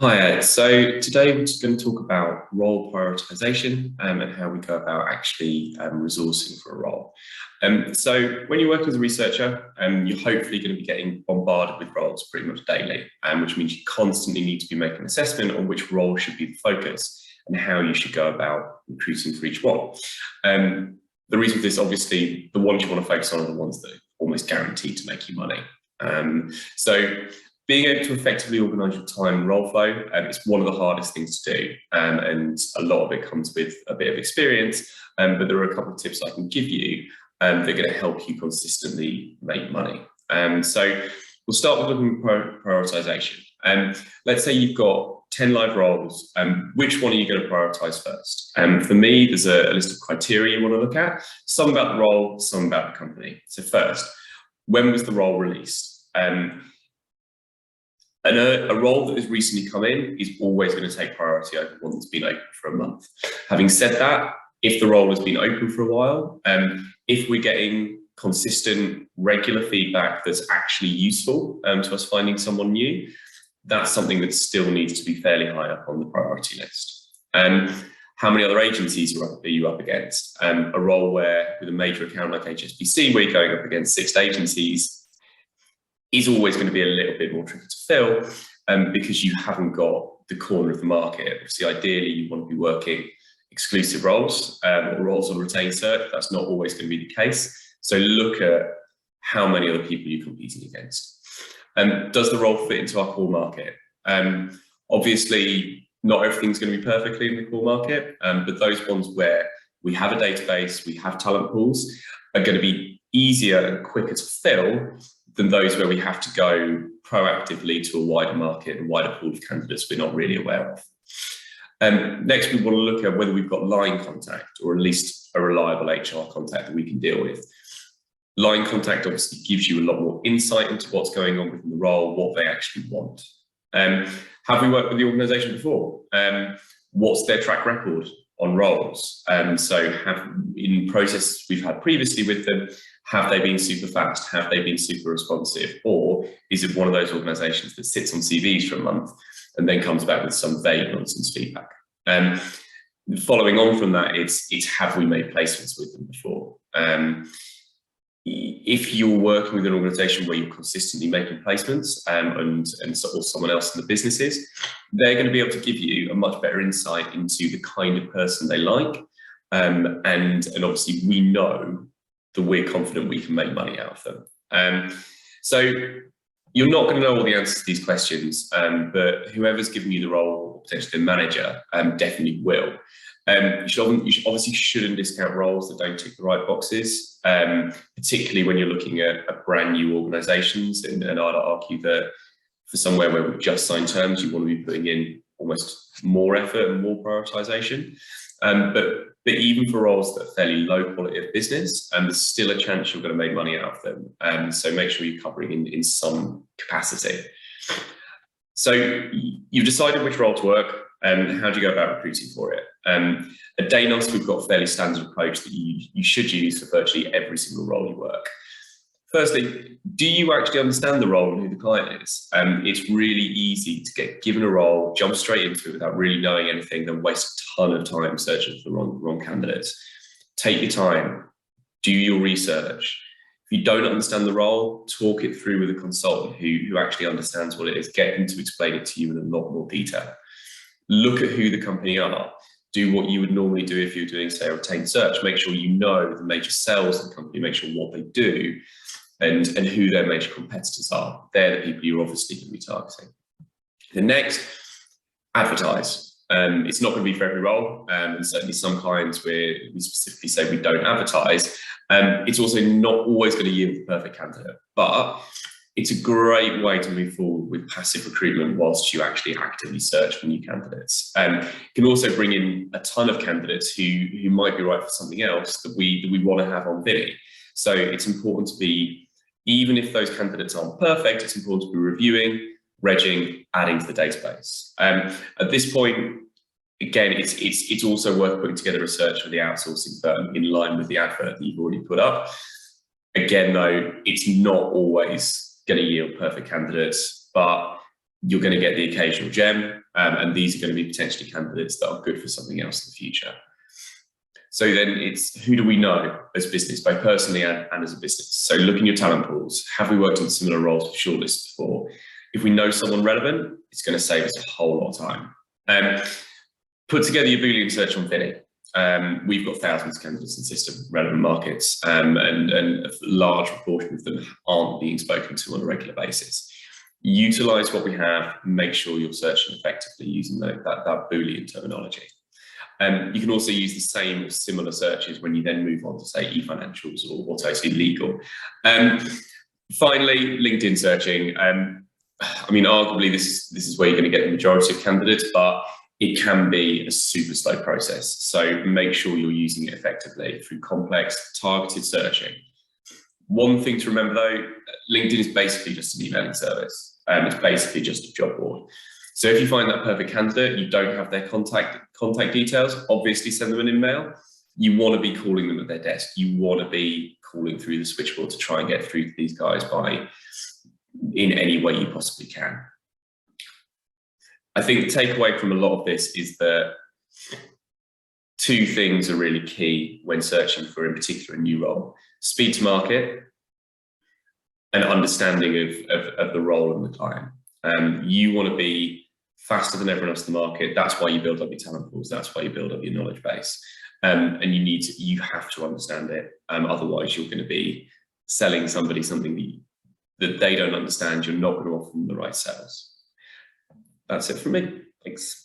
Hi, so today we're just going to talk about role prioritization and how we go about actually resourcing for a role. So when you're working as a researcher, you're hopefully going to be getting bombarded with roles pretty much daily, which means you constantly need to be making an assessment on which role should be the focus and how you should go about recruiting for each one. The reason for this, obviously, the ones you want to focus on are the ones that are almost guaranteed to make you money. So being able to effectively organise your time and role flow is one of the hardest things to do, and a lot of it comes with a bit of experience, but there are a couple of tips I can give you that are going to help you consistently make money. So we'll start with looking at prioritisation. Let's say you've got 10 live roles, which one are you going to prioritise first? For me, there's a list of criteria you want to look at, some about the role, some about the company. So first, when was the role released? And a role that has recently come in is always going to take priority over one that's been open for a month. Having said that, if the role has been open for a while, if we're getting consistent, regular feedback that's actually useful to us finding someone new, that's something that still needs to be fairly high up on the priority list. How many other agencies are you up against? A role where, with a major account like HSBC, where you're going up against 6 agencies, is always going to be a little bit more tricky to fill because you haven't got the corner of the market. Obviously, ideally, you want to be working exclusive roles or roles on retained search. That's not always going to be the case. So look at how many other people you're competing against. Does the role fit into our core market? Obviously, not everything's going to be perfectly in the core market, but those ones where we have a database, we have talent pools, are going to be easier and quicker to fill than those where we have to go proactively to a wider market and wider pool of candidates we're not really aware of. Next, we want to look at whether we've got line contact, or at least a reliable HR contact that we can deal with. Line contact obviously gives you a lot more insight into what's going on within the role, what they actually want. Have we worked with the organisation before? What's their track record on roles? So in processes we've had previously with them, have they been super fast? Have they been super responsive? Or is it one of those organisations that sits on CVs for a month and then comes back with some vague nonsense feedback? Following on from that, it's have we made placements with them before? If you're working with an organisation where you're consistently making placements or someone else in the business is, they're going to be able to give you a much better insight into the kind of person they like. And obviously we know that we're confident we can make money out of them. So you're not going to know all the answers to these questions, but whoever's giving you the role, potentially the manager, definitely will. You obviously shouldn't discount roles that don't tick the right boxes, particularly when you're looking at brand new organisations. And I'd argue that for somewhere where we've just signed terms, you want to be putting in almost more effort and more prioritisation. But even for roles that are fairly low quality of business, there's still a chance you're going to make money out of them. So make sure you're covering in some capacity. So you've decided which role to work, and how do you go about recruiting for it? At Danos, we've got a fairly standard approach that you should use for virtually every single role you work. Firstly, do you actually understand the role and who the client is? It's really easy to get given a role, jump straight into it without really knowing anything, then waste a ton of time searching for the wrong candidates. Take your time, do your research. If you don't understand the role, talk it through with a consultant who actually understands what it is. Get them to explain it to you in a lot more detail. Look at who the company are. Do what you would normally do if you're doing, say, a retained search. Make sure you know the major sales of the company, make sure what they do, and who their major competitors are. They're the people you're obviously going to be targeting. The next, advertise. It's not going to be for every role, and certainly some clients where we specifically say we don't advertise. It's also not always going to yield the perfect candidate, but it's a great way to move forward with passive recruitment whilst you actually actively search for new candidates. You can also bring in a ton of candidates who might be right for something else that we want to have on Vinny. So it's important to be, even if those candidates aren't perfect, it's important to be reviewing, regging, adding to the database. At this point, again, it's also worth putting together a search for the outsourcing firm in line with the advert that you've already put up. Again, though, it's not always going to yield perfect candidates, but you're going to get the occasional gem, and these are going to be potentially candidates that are good for something else in the future. So then it's, who do we know as business, both personally and as a business? So look in your talent pools. Have we worked on similar roles for shortlists before? If we know someone relevant, it's going to save us a whole lot of time. Put together your Boolean search on Vinny. We've got thousands of candidates in system, relevant markets, and a large proportion of them aren't being spoken to on a regular basis. Utilize what we have, make sure you're searching effectively using that Boolean terminology. You can also use the same or similar searches when you then move on to, say, e-financials or totally legal. Finally, LinkedIn searching. I mean, arguably, this is where you're going to get the majority of candidates, but it can be a super slow process. So make sure you're using it effectively through complex, targeted searching. One thing to remember, though, LinkedIn is basically just an emailing service. It's basically just a job board. So if you find that perfect candidate, you don't have their contact details, obviously send them an email. You want to be calling them at their desk. You want to be calling through the switchboard to try and get through to these guys in any way you possibly can. I think the takeaway from a lot of this is that two things are really key when searching for, in particular, a new role: speed to market and understanding of the role and the client. You want to be faster than everyone else in the market. That's why you build up your talent pools. That's why you build up your knowledge base. And you have to understand it. Otherwise, you're going to be selling somebody something that they don't understand. You're not going to offer them the right sales. That's it from me. Thanks.